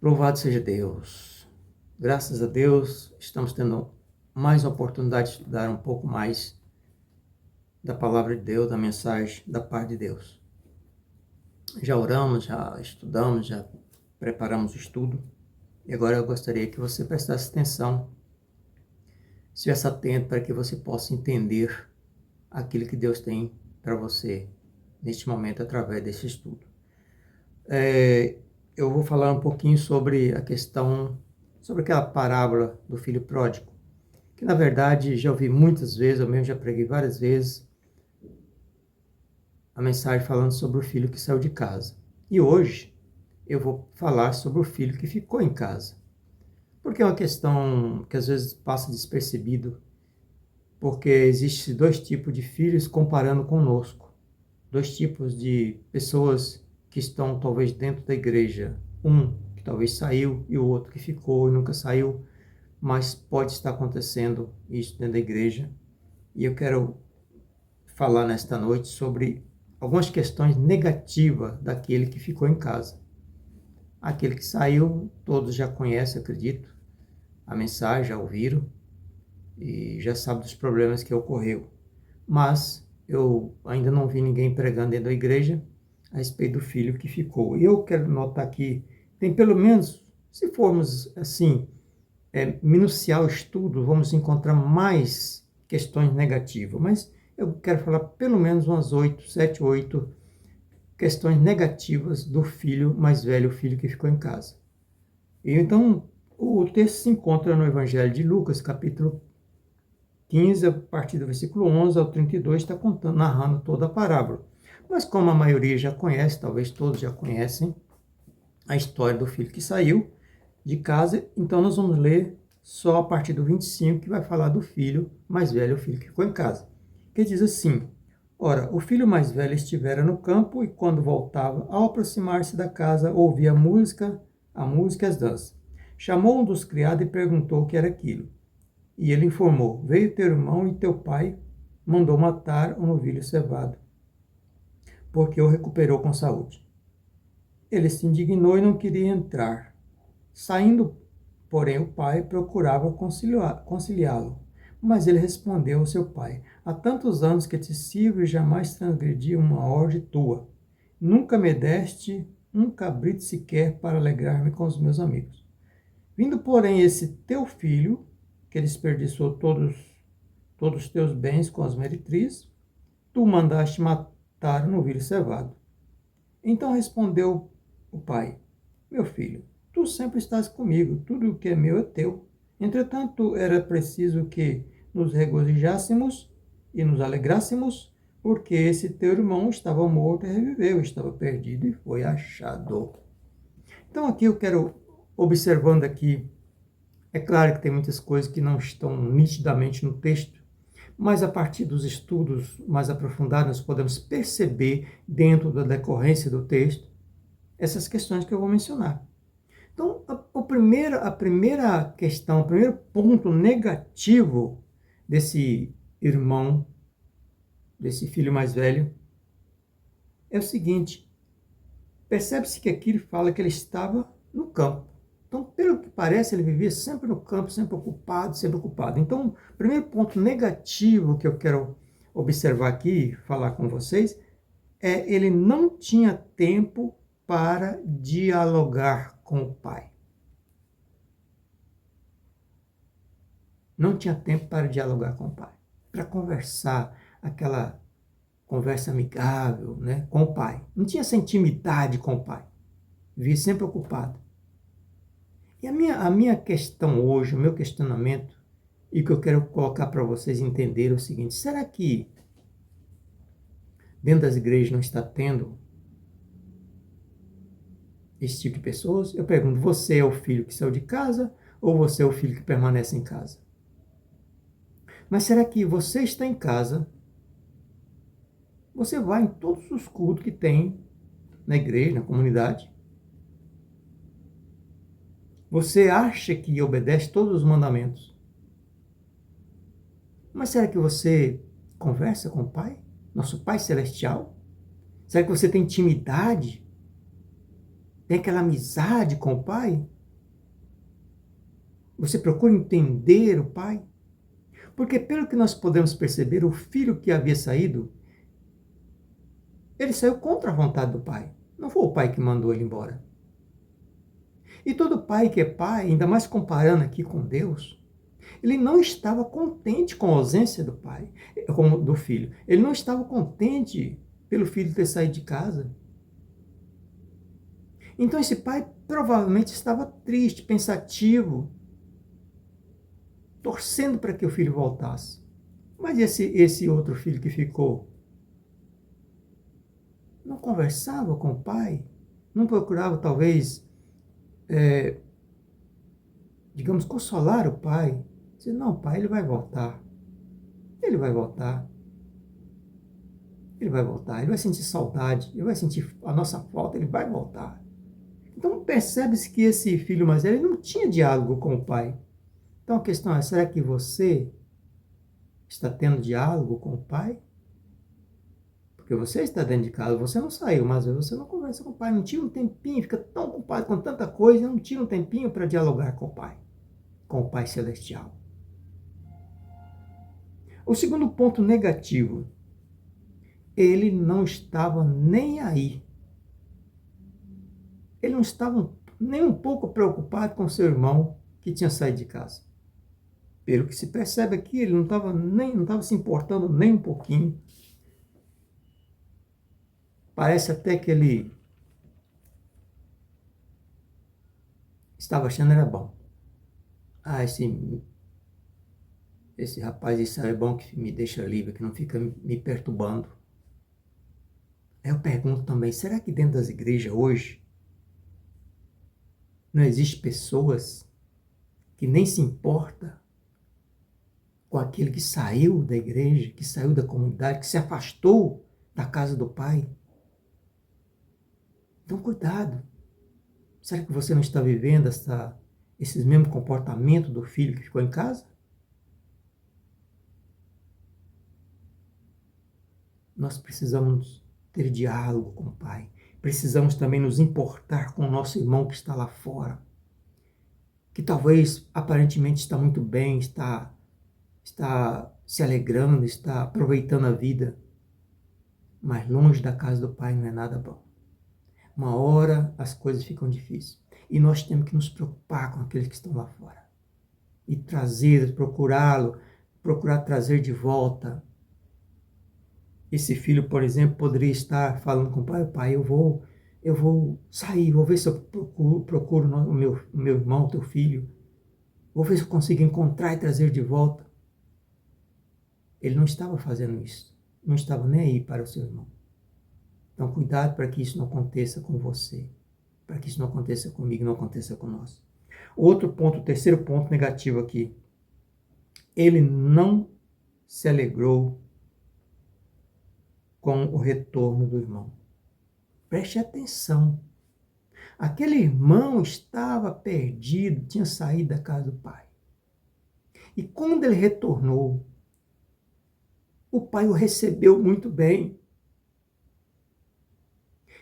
Louvado seja Deus. Graças a Deus, estamos tendo mais oportunidade de estudar um pouco mais da palavra de Deus, da mensagem da paz de Deus. Já oramos, já estudamos, já preparamos o estudo. E agora eu gostaria que você prestasse atenção, estivesse atento para que você possa entender aquilo que Deus tem para você neste momento através desse estudo. Eu vou falar um pouquinho sobre a questão, sobre aquela parábola do filho pródigo, que na verdade já ouvi muitas vezes, eu mesmo já preguei várias vezes, a mensagem falando sobre o filho que saiu de casa. E hoje eu vou falar sobre o filho que ficou em casa. Porque é uma questão que às vezes passa despercebido, porque existem dois tipos de filhos comparando conosco. Dois tipos de pessoas que estão talvez dentro da igreja. Um que talvez saiu e o outro que ficou e nunca saiu, mas pode estar acontecendo isso dentro da igreja. E eu quero falar nesta noite sobre algumas questões negativas daquele que ficou em casa. Aquele que saiu, todos já conhecem, acredito, a mensagem, já ouviram e já sabem dos problemas que ocorreu. Mas eu ainda não vi ninguém pregando dentro da igreja a respeito do filho que ficou. E eu quero notar que tem pelo menos, se formos assim, minuciar o estudo, vamos encontrar mais questões negativas. Mas eu quero falar pelo menos umas 8, 7, 8 questões negativas do filho mais velho, o filho que ficou em casa. E então, o texto se encontra no Evangelho de Lucas, capítulo 15, a partir do versículo 11 ao 32, está contando, narrando toda a parábola. Mas como a maioria já conhece, talvez todos já conhecem, a história do filho que saiu de casa, então nós vamos ler só a partir do 25, que vai falar do filho mais velho, o filho que ficou em casa. Que diz assim: Ora, o filho mais velho estivera no campo, e quando voltava, ao aproximar-se da casa, ouvia a música e as danças. Chamou um dos criados e perguntou o que era aquilo. E ele informou: Veio teu irmão e teu pai mandou matar um novilho cevado, porque o recuperou com saúde. Ele se indignou e não queria entrar. Saindo, porém, o pai procurava conciliá-lo. Mas ele respondeu ao seu pai: Há tantos anos que te sirvo e jamais transgredi uma ordem tua. Nunca me deste um cabrito sequer para alegrar-me com os meus amigos. Vindo, porém, esse teu filho, que desperdiçou todos os teus bens com as meretrizes, tu mandaste matar um novilho cevado. Então respondeu o pai: Meu filho, tu sempre estás comigo, tudo o que é meu é teu. Entretanto, era preciso que nos regozijássemos e nos alegrássemos, porque esse teu irmão estava morto e reviveu, estava perdido e foi achado. Então aqui eu quero, observando aqui, é claro que tem muitas coisas que não estão nitidamente no texto, mas a partir dos estudos mais aprofundados nós podemos perceber dentro da decorrência do texto essas questões que eu vou mencionar. Então, a primeira questão, o primeiro ponto negativo desse irmão, desse filho mais velho, é o seguinte: percebe-se que aqui ele fala que ele estava no campo. Então, pelo que parece, ele vivia sempre no campo, sempre ocupado, sempre ocupado. Então, o primeiro ponto negativo que eu quero observar aqui, falar com vocês, é ele não tinha tempo para dialogar com o pai. Não tinha tempo para dialogar com o pai, para conversar, aquela conversa amigável, né, com o pai. Não tinha essa intimidade com o pai. Vivia sempre ocupado. E a minha questão hoje, o meu questionamento, e o que eu quero colocar para vocês entenderem é o seguinte: será que dentro das igrejas não está tendo esse tipo de pessoas? Eu pergunto: você é o filho que saiu de casa ou você é o filho que permanece em casa? Mas será que você está em casa, você vai em todos os cultos que tem na igreja, na comunidade, você acha que obedece todos os mandamentos, mas será que você conversa com o Pai, nosso Pai Celestial? Será que você tem intimidade Tem aquela amizade com o pai? Você procura entender o pai? Porque pelo que nós podemos perceber, o filho que havia saído, ele saiu contra a vontade do pai. Não foi o pai que mandou ele embora. E todo pai que é pai, ainda mais comparando aqui com Deus, ele não estava contente com a ausência do pai, do filho. Ele não estava contente pelo filho ter saído de casa. Então esse pai provavelmente estava triste, pensativo, torcendo para que o filho voltasse. Mas esse outro filho que ficou, não conversava com o pai, não procurava talvez, digamos, consolar o pai. Dizer, não, pai, ele vai voltar. Ele vai voltar. Ele vai voltar. Ele vai sentir saudade. Ele vai sentir a nossa falta. Ele vai voltar. Então percebe-se que esse filho mais velho não tinha diálogo com o pai. Então a questão é, será que você está tendo diálogo com o pai? Porque você está dentro de casa, você não saiu, mas você não conversa com o pai, não tira um tempinho, fica tão ocupado com tanta coisa, não tira um tempinho para dialogar com o Pai Celestial. O segundo ponto negativo, ele não estava nem aí. Ele não estava nem um pouco preocupado com seu irmão que tinha saído de casa. Pelo que se percebe aqui, ele não estava se importando nem um pouquinho. Parece até que ele estava achando era bom. Ah, esse rapaz, isso é bom que me deixa livre, que não fica me perturbando. Eu pergunto também, será que dentro das igrejas hoje não existe pessoas que nem se importa com aquele que saiu da igreja, que saiu da comunidade, que se afastou da casa do Pai? Então, cuidado. Será que você não está vivendo esses mesmos comportamentos do filho que ficou em casa? Nós precisamos ter diálogo com o Pai. Precisamos também nos importar com o nosso irmão que está lá fora, que talvez aparentemente está muito bem, está se alegrando, está aproveitando a vida, mas longe da casa do Pai não é nada bom. Uma hora as coisas ficam difíceis e nós temos que nos preocupar com aqueles que estão lá fora e procurar trazer de volta. Esse filho, por exemplo, poderia estar falando com o pai, eu vou sair, vou ver se eu procuro o meu irmão, teu filho, vou ver se eu consigo encontrar e trazer de volta. Ele não estava fazendo isso, não estava nem aí para o seu irmão. Então cuidado para que isso não aconteça com você, para que isso não aconteça comigo, não aconteça com nós. Outro ponto, o terceiro ponto negativo aqui, ele não se alegrou com o retorno do irmão. Preste atenção. Aquele irmão estava perdido, tinha saído da casa do pai. E quando ele retornou, o pai o recebeu muito bem.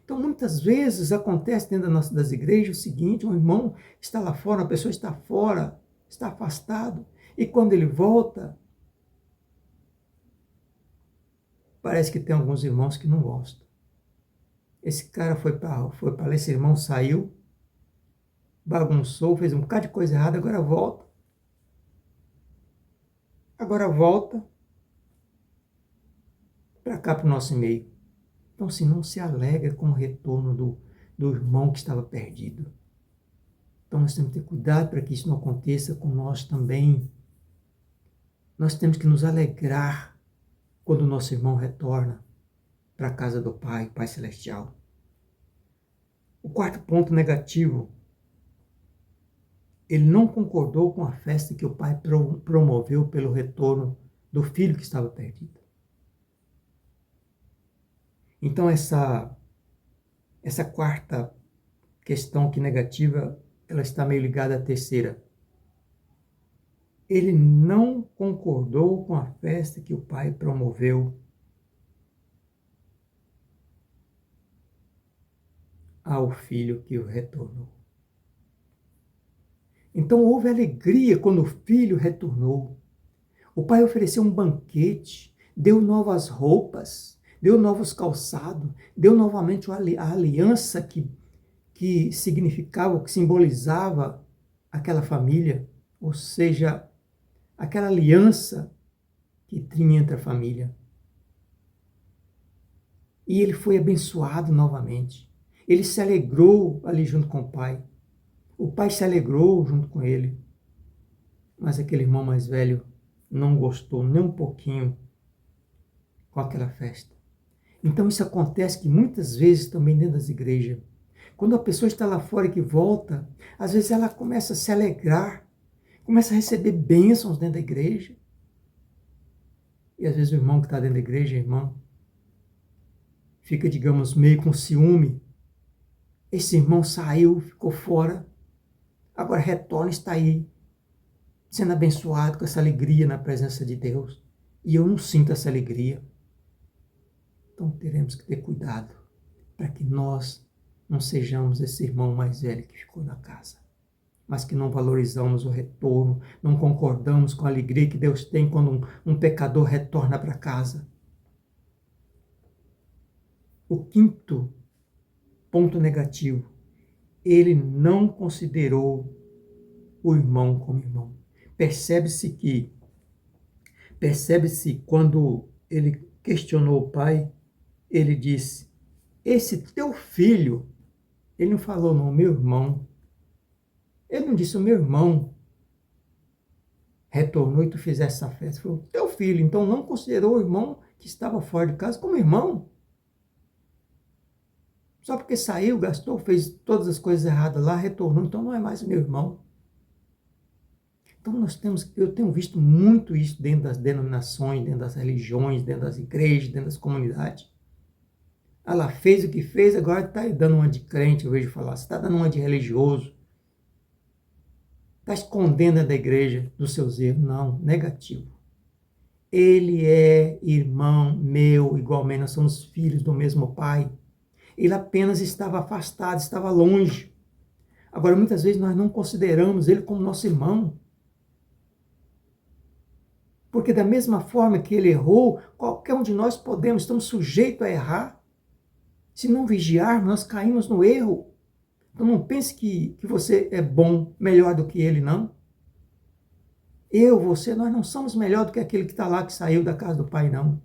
Então, muitas vezes acontece dentro das igrejas o seguinte, um irmão está lá fora, uma pessoa está fora, está afastado, e quando ele volta, parece que tem alguns irmãos que não gostam. Esse cara foi para lá, esse irmão saiu, bagunçou, fez um bocado de coisa errada, agora volta. Agora volta para cá, para o nosso meio. Então, se não se alegra com o retorno do irmão que estava perdido. Então, nós temos que ter cuidado para que isso não aconteça com nós também. Nós temos que nos alegrar quando o nosso irmão retorna para a casa do Pai, Pai Celestial. O quarto ponto negativo, ele não concordou com a festa que o pai promoveu pelo retorno do filho que estava perdido. Então essa quarta questão que negativa, ela está meio ligada à terceira. Ele não concordou com a festa que o pai promoveu ao filho que o retornou. Então houve alegria quando o filho retornou. O pai ofereceu um banquete, deu novas roupas, deu novos calçados, deu novamente a aliança que significava, que simbolizava aquela família, ou seja, aquela aliança que tinha entre a família. E ele foi abençoado novamente. Ele se alegrou ali junto com o pai. O pai se alegrou junto com ele. Mas aquele irmão mais velho não gostou nem um pouquinho com aquela festa. Então isso acontece que muitas vezes também dentro das igrejas. Quando a pessoa está lá fora e que volta, às vezes ela começa a se alegrar, começa a receber bênçãos dentro da igreja. E às vezes o irmão que está dentro da igreja, irmão, fica, digamos, meio com ciúme. Esse irmão saiu, ficou fora, agora retorna e está aí, sendo abençoado com essa alegria na presença de Deus. E eu não sinto essa alegria. Então teremos que ter cuidado para que nós não sejamos esse irmão mais velho que ficou na casa, mas que não valorizamos o retorno, não concordamos com a alegria que Deus tem quando um pecador retorna para casa. O quinto ponto negativo, ele não considerou o irmão como irmão. Percebe-se quando ele questionou o pai, ele disse, esse teu filho, ele não falou não, meu irmão. Ele não disse, o meu irmão retornou e tu fizeste essa festa. Ele falou, teu filho, então não considerou o irmão que estava fora de casa como irmão. Só porque saiu, gastou, fez todas as coisas erradas lá, retornou, então não é mais meu irmão. Então eu tenho visto muito isso dentro das denominações, dentro das religiões, dentro das igrejas, dentro das comunidades. Ela fez o que fez, agora está dando uma de crente, eu vejo falar, você está dando uma de religioso. Está escondendo da igreja dos seus erros. Não, negativo. Ele é irmão meu, igualmente nós somos filhos do mesmo pai. Ele apenas estava afastado, estava longe. Agora, muitas vezes nós não consideramos ele como nosso irmão. Porque da mesma forma que ele errou, qualquer um de nós estamos sujeitos a errar. Se não vigiarmos, nós caímos no erro. Então não pense que você é bom, melhor do que ele, não. Você, nós não somos melhor do que aquele que está lá, que saiu da casa do pai, não.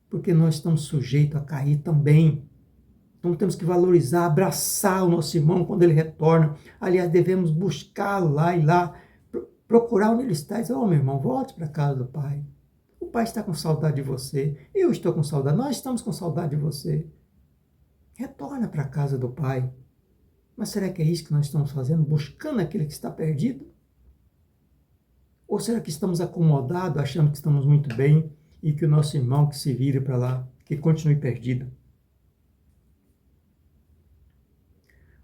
Porque nós estamos sujeitos a cair também. Então temos que valorizar, abraçar o nosso irmão quando ele retorna. Aliás, devemos buscá-lo lá e lá, procurar onde ele está e dizer, meu irmão, volte para a casa do pai. O pai está com saudade de você. Eu estou com saudade. Nós estamos com saudade de você. Retorna para a casa do pai. Mas será que é isso que nós estamos fazendo? Buscando aquele que está perdido? Ou será que estamos acomodados, achando que estamos muito bem e que o nosso irmão que se vire para lá, que continue perdido?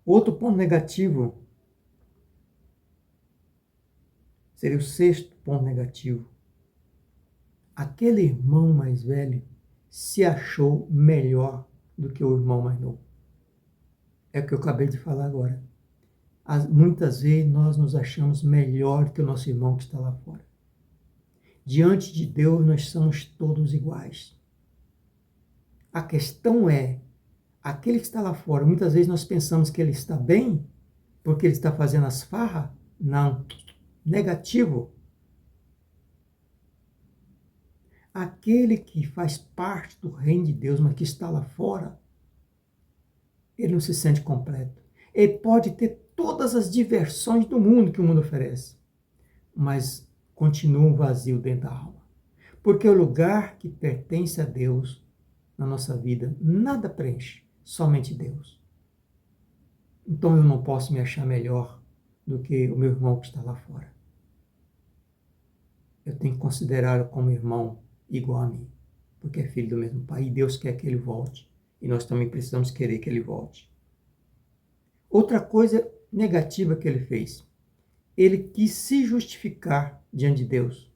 Outro ponto negativo seria o sexto ponto negativo. Aquele irmão mais velho se achou melhor do que o irmão mais novo. É o que eu acabei de falar agora. Muitas vezes nós nos achamos melhor que o nosso irmão que está lá fora. Diante de Deus nós somos todos iguais. A questão é, aquele que está lá fora, muitas vezes nós pensamos que ele está bem, porque ele está fazendo as farras. Não. Negativo. Aquele que faz parte do reino de Deus, mas que está lá fora, ele não se sente completo. Ele pode ter todas as diversões do mundo que o mundo oferece, mas continua um vazio dentro da alma. Porque o lugar que pertence a Deus na nossa vida, nada preenche, somente Deus. Então eu não posso me achar melhor do que o meu irmão que está lá fora. Eu tenho que considerá-lo como irmão igual a mim, porque é filho do mesmo pai e Deus quer que ele volte. E nós também precisamos querer que ele volte. Outra coisa negativa que ele fez, ele quis se justificar diante de Deus.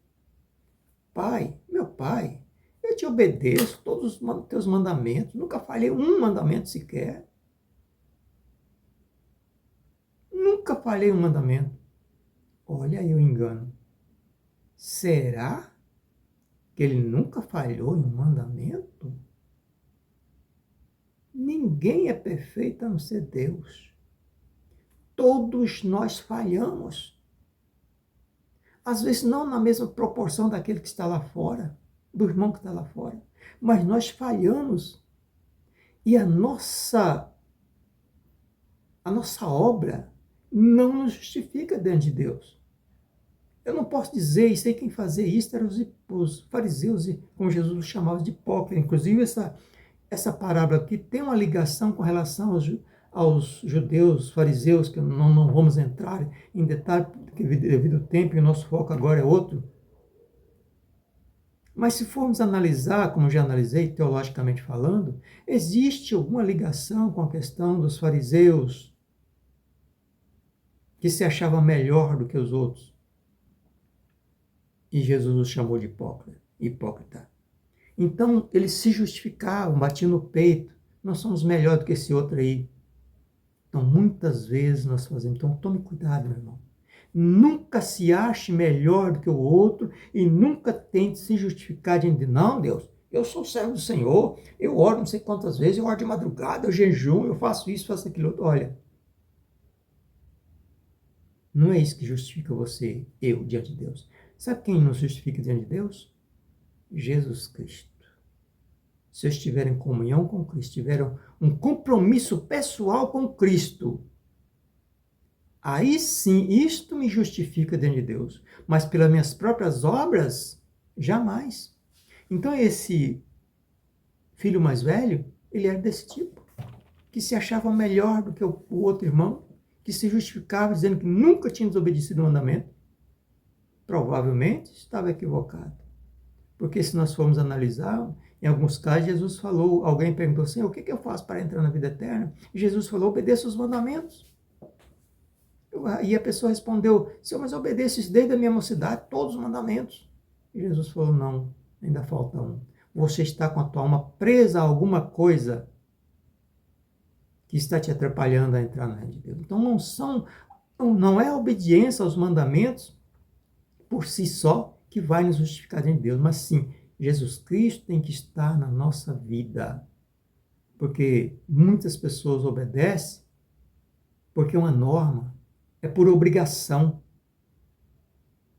Pai, meu pai, eu te obedeço todos os teus mandamentos, nunca falhei um mandamento sequer. nunca falhei um mandamento. Olha aí o engano. Será que ele nunca falhou em um mandamento? Ninguém é perfeito a não ser Deus. Todos nós falhamos. Às vezes não na mesma proporção daquele que está lá fora, do irmão que está lá fora. Mas nós falhamos. E a nossa obra não nos justifica diante de Deus. Eu não posso dizer, e sei quem fazia isso eram os fariseus, como Jesus os chamava de hipócritas. Inclusive, essa parábola aqui tem uma ligação com relação aos judeus, fariseus, que não vamos entrar em detalhe, porque devido ao tempo e o nosso foco agora é outro. Mas se formos analisar, como já analisei teologicamente falando, existe alguma ligação com a questão dos fariseus que se achavam melhor do que os outros. E Jesus os chamou de hipócrita. Então, eles se justificavam, batiam no peito. Nós somos melhor do que esse outro aí. Então, muitas vezes nós fazemos. Então, tome cuidado, meu irmão. Nunca se ache melhor do que o outro e nunca tente se justificar diante de não, Deus, eu sou servo do Senhor, eu oro não sei quantas vezes, eu oro de madrugada, eu jejum, eu faço isso, faço aquilo outro. Olha, não é isso que justifica você, eu, diante de Deus. Sabe quem nos justifica diante de Deus? Jesus Cristo. Se eu estiver em comunhão com Cristo, tiver um compromisso pessoal com Cristo, aí sim, isto me justifica diante de Deus. Mas pelas minhas próprias obras, jamais. Então esse filho mais velho, ele era desse tipo, que se achava melhor do que o outro irmão, que se justificava dizendo que nunca tinha desobedecido o mandamento. Provavelmente estava equivocado. Porque se nós formos analisar, em alguns casos Jesus falou, alguém perguntou assim, o que eu faço para entrar na vida eterna? E Jesus falou, obedeça os mandamentos. E a pessoa respondeu, Senhor, mas eu obedeço isso desde a minha mocidade, todos os mandamentos. E Jesus falou, não, ainda falta um. Você está com a tua alma presa a alguma coisa que está te atrapalhando a entrar na reino de Deus. Então não é a obediência aos mandamentos por si só que vai nos justificar diante de Deus, mas sim, Jesus Cristo tem que estar na nossa vida. Porque muitas pessoas obedecem porque é uma norma, é por obrigação.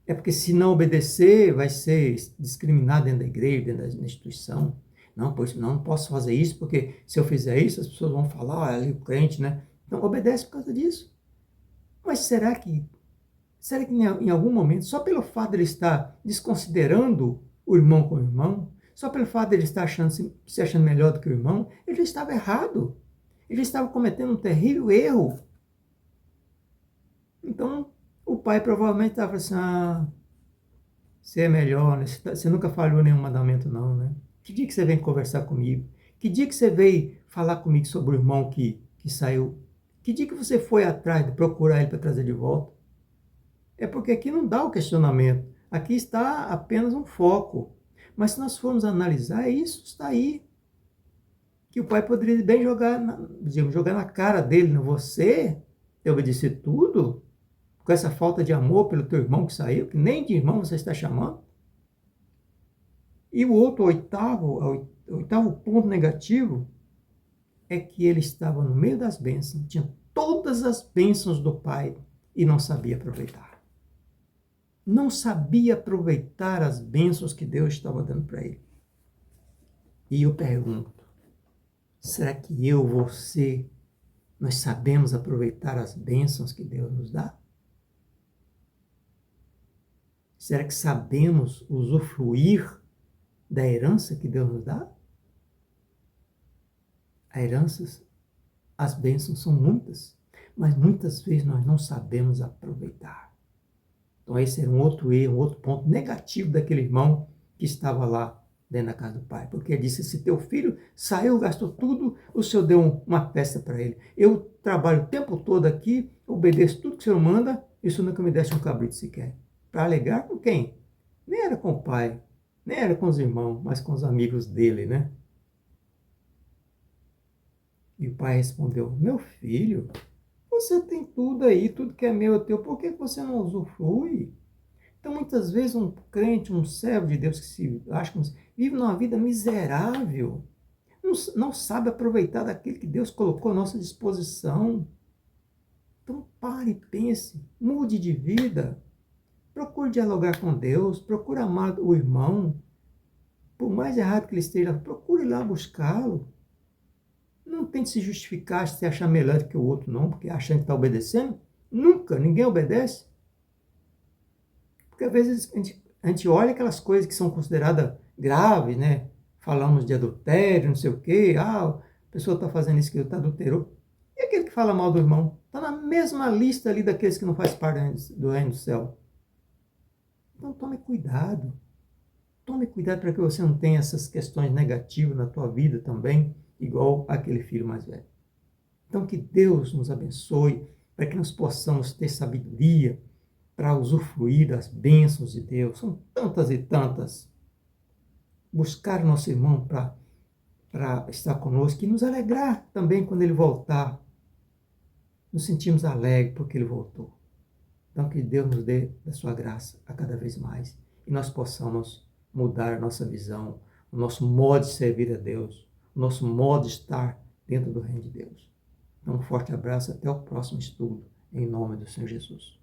É porque se não obedecer, vai ser discriminado dentro da igreja, dentro da instituição. Não, pois não posso fazer isso, porque se eu fizer isso, as pessoas vão falar, ali o crente, né? Então, obedece por causa disso. Mas será que em algum momento, só pelo fato de ele estar desconsiderando o irmão com o irmão, só pelo fato de ele estar se achando melhor do que o irmão, ele já estava errado. Ele estava cometendo um terrível erro. Então, o pai provavelmente estava assim, você é melhor, né? Você nunca falhou nenhum mandamento não, né? Que dia que você vem conversar comigo? Que dia que você veio falar comigo sobre o irmão que saiu? Que dia que você foi atrás de procurar ele para trazer de volta? É porque aqui não dá o questionamento. Aqui está apenas um foco. Mas se nós formos analisar, isso está aí. Que o pai poderia bem jogar na cara dele, né? Você tem obedecido tudo? Com essa falta de amor pelo teu irmão que saiu, que nem de irmão você está chamando. E o outro, oitavo ponto negativo, é que ele estava no meio das bênçãos, tinha todas as bênçãos do pai e não sabia aproveitar. Não sabia aproveitar as bênçãos que Deus estava dando para ele. E eu pergunto, será que eu, você, nós sabemos aproveitar as bênçãos que Deus nos dá? Será que sabemos usufruir da herança que Deus nos dá? As bênçãos são muitas, mas muitas vezes nós não sabemos aproveitar. Então esse era um outro erro, um outro ponto negativo daquele irmão que estava lá dentro da casa do pai. Porque ele disse, se teu filho saiu, gastou tudo, o Senhor deu uma festa para ele. Eu trabalho o tempo todo aqui, obedeço tudo que o Senhor manda, e o Senhor nunca me desse um cabrito sequer. Para alegar com quem? Nem era com o pai, nem era com os irmãos, mas com os amigos dele, né? E o pai respondeu, meu filho, Você tem tudo aí, tudo que é meu é teu, por que você não usufrui? Então, muitas vezes, um crente, um servo de Deus que se acha como vive numa vida miserável, não sabe aproveitar daquilo que Deus colocou à nossa disposição. Então, pare, pense, mude de vida, procure dialogar com Deus, procure amar o irmão, por mais errado que ele esteja, procure lá buscá-lo. Não tente se justificar, se achar melhor do que o outro, não, porque achando que está obedecendo. Nunca, ninguém obedece. Porque às vezes a gente olha aquelas coisas que são consideradas graves, né? Falamos de adultério, não sei o quê. Ah, a pessoa está fazendo isso que está adulterou. E aquele que fala mal do irmão? Está na mesma lista ali daqueles que não fazem parte do reino do céu. Então tome cuidado. Tome cuidado para que você não tenha essas questões negativas na tua vida também, igual aquele filho mais velho. Então que Deus nos abençoe, para que nós possamos ter sabedoria para usufruir das bênçãos de Deus. São tantas e tantas. Buscar o nosso irmão para estar conosco e nos alegrar também quando ele voltar. Nos sentimos alegres porque ele voltou. Então que Deus nos dê da sua graça a cada vez mais e nós possamos mudar a nossa visão, o nosso modo de servir a Deus, o nosso modo de estar dentro do reino de Deus. Então um forte abraço, até o próximo estudo, em nome do Senhor Jesus.